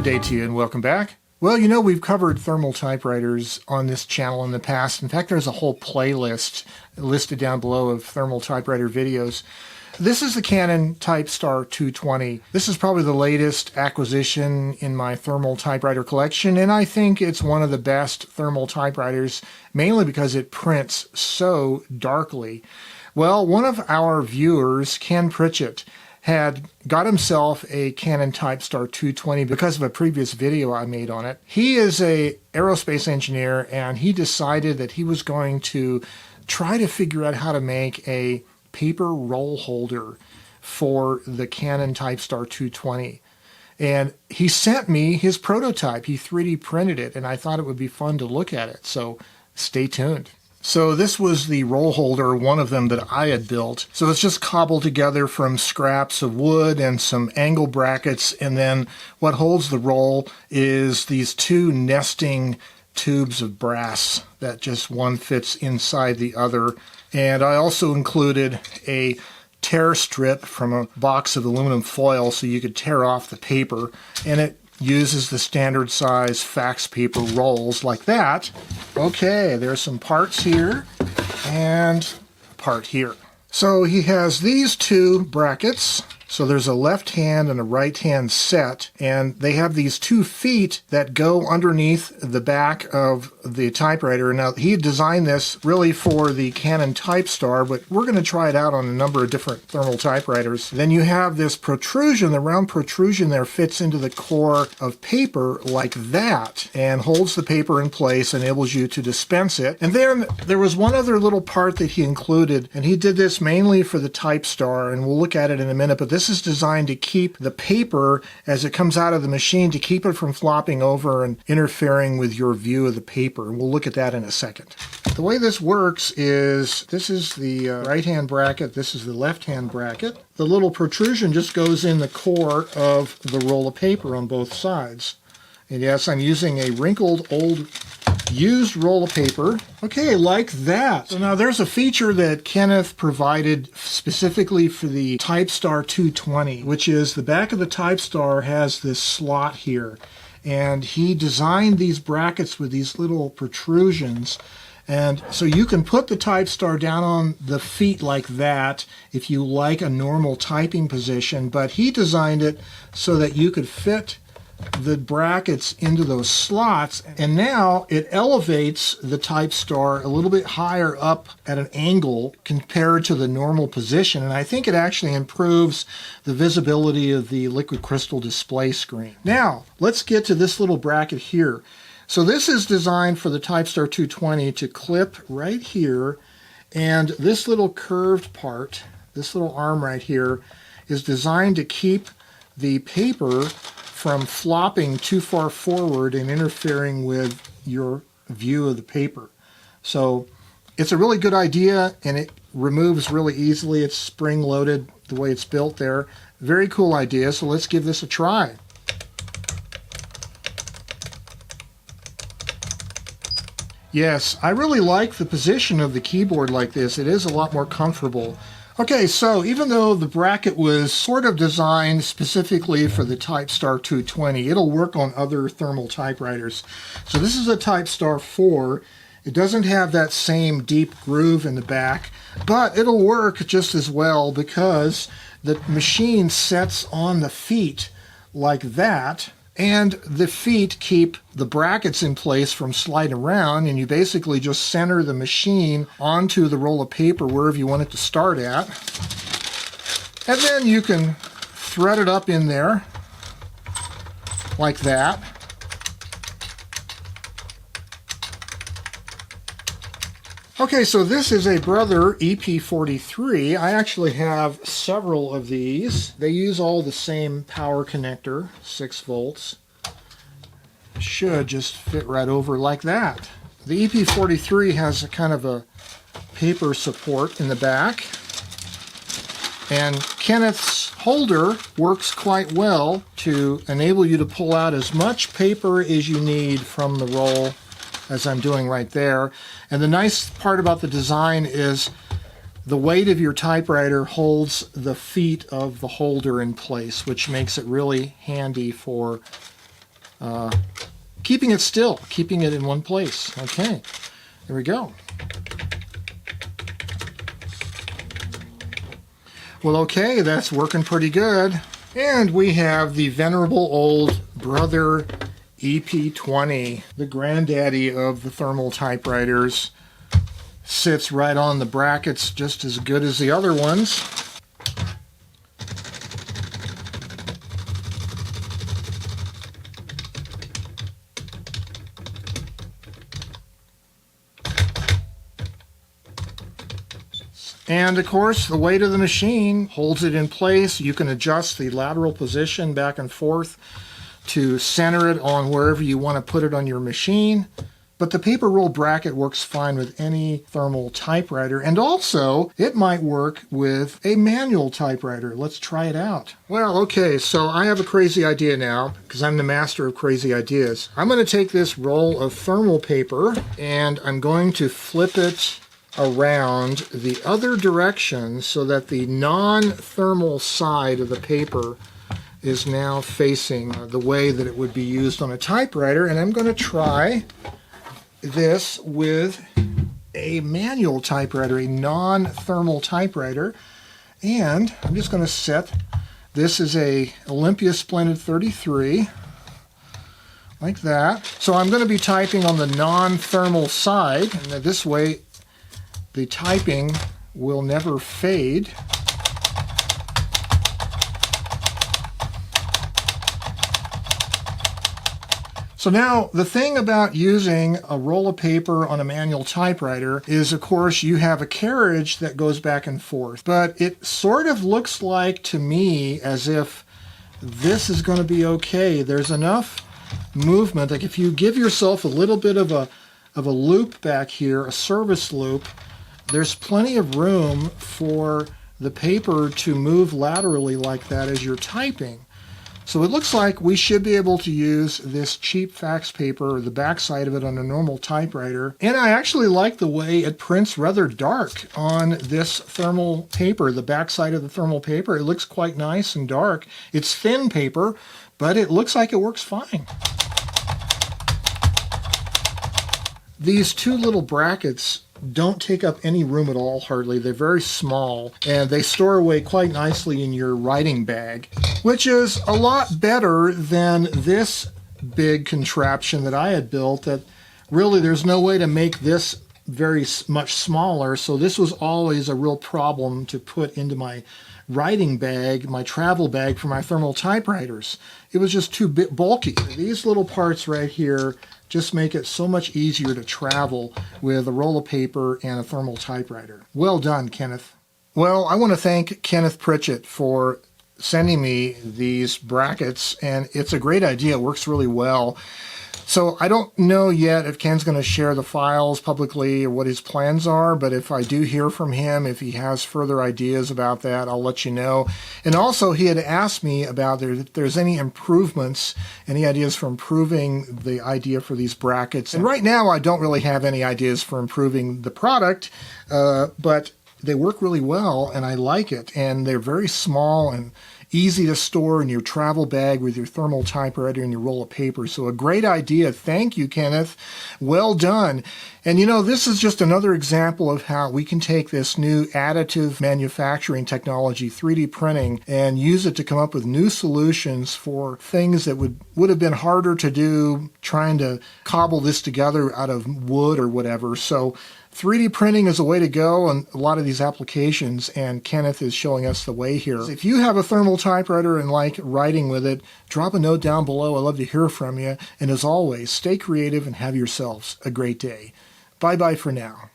Good day to you and welcome back. Well, you know, we've covered thermal typewriters on this channel in the past. In fact, there's a whole playlist listed down below of thermal typewriter videos. This is the Canon TypeStar 220. This is probably the latest acquisition in my thermal typewriter collection, and I think it's one of the best thermal typewriters, mainly because it prints so darkly. Well, one of our viewers, Ken Pritchett, had got himself a Canon TypeStar 220 because of a previous video I made on it. He is an aerospace engineer, and he decided that he was going to try to figure out how to make a paper roll holder for the Canon TypeStar 220. And he sent me his prototype. He 3D printed it, and I thought it would be fun to look at it. So stay tuned. So this was the roll holder, one of them that I had built. So it's just cobbled together from scraps of wood and some angle brackets, and then what holds the roll is these two nesting tubes of brass that just one fits inside the other. And I also included a tear strip from a box of aluminum foil so you could tear off the paper, and it uses the standard size fax paper rolls like that. Okay, there's some parts here and a part here. So he has these two brackets. So there's a left hand and a right hand set, and they have these 2 feet that go underneath the back of the typewriter. Now, he designed this really for the Canon TypeStar, but we're going to try it out on a number of different thermal typewriters. Then you have this protrusion. The round protrusion there fits into the core of paper like that and holds the paper in place, enables you to dispense it. And then there was one other little part that he included, and he did this mainly for the TypeStar, and we'll look at it in a minute, but this is designed to keep the paper, as it comes out of the machine, to keep it from flopping over and interfering with your view of the paper. And we'll look at that in a second. The way this works is, this is the right-hand bracket, this is the left-hand bracket. The little protrusion just goes in the core of the roll of paper on both sides. And yes, I'm using a wrinkled old used roll of paper. Okay, like that. So now there's a feature that Kenneth provided specifically for the TypeStar 220, which is the back of the TypeStar has this slot here. And he designed these brackets with these little protrusions. And so you can put the TypeStar down on the feet like that if you like a normal typing position, but he designed it so that you could fit the brackets into those slots, and now it elevates the TypeStar a little bit higher up at an angle compared to the normal position, and I think it actually improves the visibility of the liquid crystal display screen. Now, let's get to this little bracket here. So this is designed for the TypeStar 220 to clip right here, and this little curved part, this little arm right here, is designed to keep the paper from flopping too far forward and interfering with your view of the paper. So it's a really good idea, and it removes really easily. It's spring-loaded the way it's built there. Very cool idea, so let's give this a try. Yes, I really like the position of the keyboard like this. It is a lot more comfortable. Okay, so even though the bracket was sort of designed specifically for the TypeStar 220, it'll work on other thermal typewriters. So this is a TypeStar 4. It doesn't have that same deep groove in the back, but it'll work just as well because the machine sets on the feet like that, and the feet keep the brackets in place from sliding around, and you basically just center the machine onto the roll of paper wherever you want it to start at. And then you can thread it up in there like that. Okay, so this is a Brother EP43. I actually have several of these. They use all the same power connector, 6 volts. Should just fit right over like that. The EP43 has a kind of a paper support in the back. And Kenneth's holder works quite well to enable you to pull out as much paper as you need from the roll, as I'm doing right there. And the nice part about the design is the weight of your typewriter holds the feet of the holder in place, which makes it really handy for keeping it still, keeping it in one place. Okay, there we go. Well, okay, that's working pretty good. And we have the venerable old Brother EP20, the granddaddy of the thermal typewriters. Sits right on the brackets just as good as the other ones. And of course, the weight of the machine holds it in place. You can adjust the lateral position back and forth to center it on wherever you want to put it on your machine. But the paper roll bracket works fine with any thermal typewriter, and also it might work with a manual typewriter. Let's try it out. Well, okay, so I have a crazy idea now, because I'm the master of crazy ideas. I'm going to take this roll of thermal paper, and I'm going to flip it around the other direction so that the non-thermal side of the paper is now facing the way that it would be used on a typewriter, and I'm going to try this with a manual typewriter, a non-thermal typewriter, and I'm just going to set this as a Olympia Splendid 33 like that. So I'm going to be typing on the non-thermal side, and this way the typing will never fade. So now, the thing about using a roll of paper on a manual typewriter is, of course, you have a carriage that goes back and forth. But it sort of looks like to me as if this is going to be okay. There's enough movement. Like if you give yourself a little bit of a loop back here, a service loop, there's plenty of room for the paper to move laterally like that as you're typing. So it looks like we should be able to use this cheap fax paper, or the backside of it, on a normal typewriter. And I actually like the way it prints rather dark on this thermal paper, the backside of the thermal paper. It looks quite nice and dark. It's thin paper, but it looks like it works fine. These two little brackets don't take up any room at all, hardly. They're very small, and they store away quite nicely in your writing bag, which is a lot better than this big contraption that I had built that really there's no way to make this very much smaller, so this was always a real problem to put into my writing bag, my travel bag for my thermal typewriters. It was just too bulky. These little parts right here just make it so much easier to travel with a roll of paper and a thermal typewriter. Well done, Kenneth. Well, I want to thank Kenneth Pritchett for sending me these brackets, and it's a great idea. It works really well. So I don't know yet if Ken's going to share the files publicly or what his plans are, but if I do hear from him, if he has further ideas about that, I'll let you know. And also, he had asked me about if there's any improvements, any ideas for improving the idea for these brackets. And right now, I don't really have any ideas for improving the product, but they work really well, and I like it. And they're very small and easy to store in your travel bag with your thermal typewriter and your roll of paper. So a great idea. Thank you, Kenneth. Well done. And you know, this is just another example of how we can take this new additive manufacturing technology, 3D printing, and use it to come up with new solutions for things that would have been harder to do trying to cobble this together out of wood or whatever. So 3D printing is a way to go on a lot of these applications, and Kenneth is showing us the way here. If you have a thermal typewriter and like writing with it, drop a note down below. I'd love to hear from you. And as always, stay creative and have yourselves a great day. Bye-bye for now.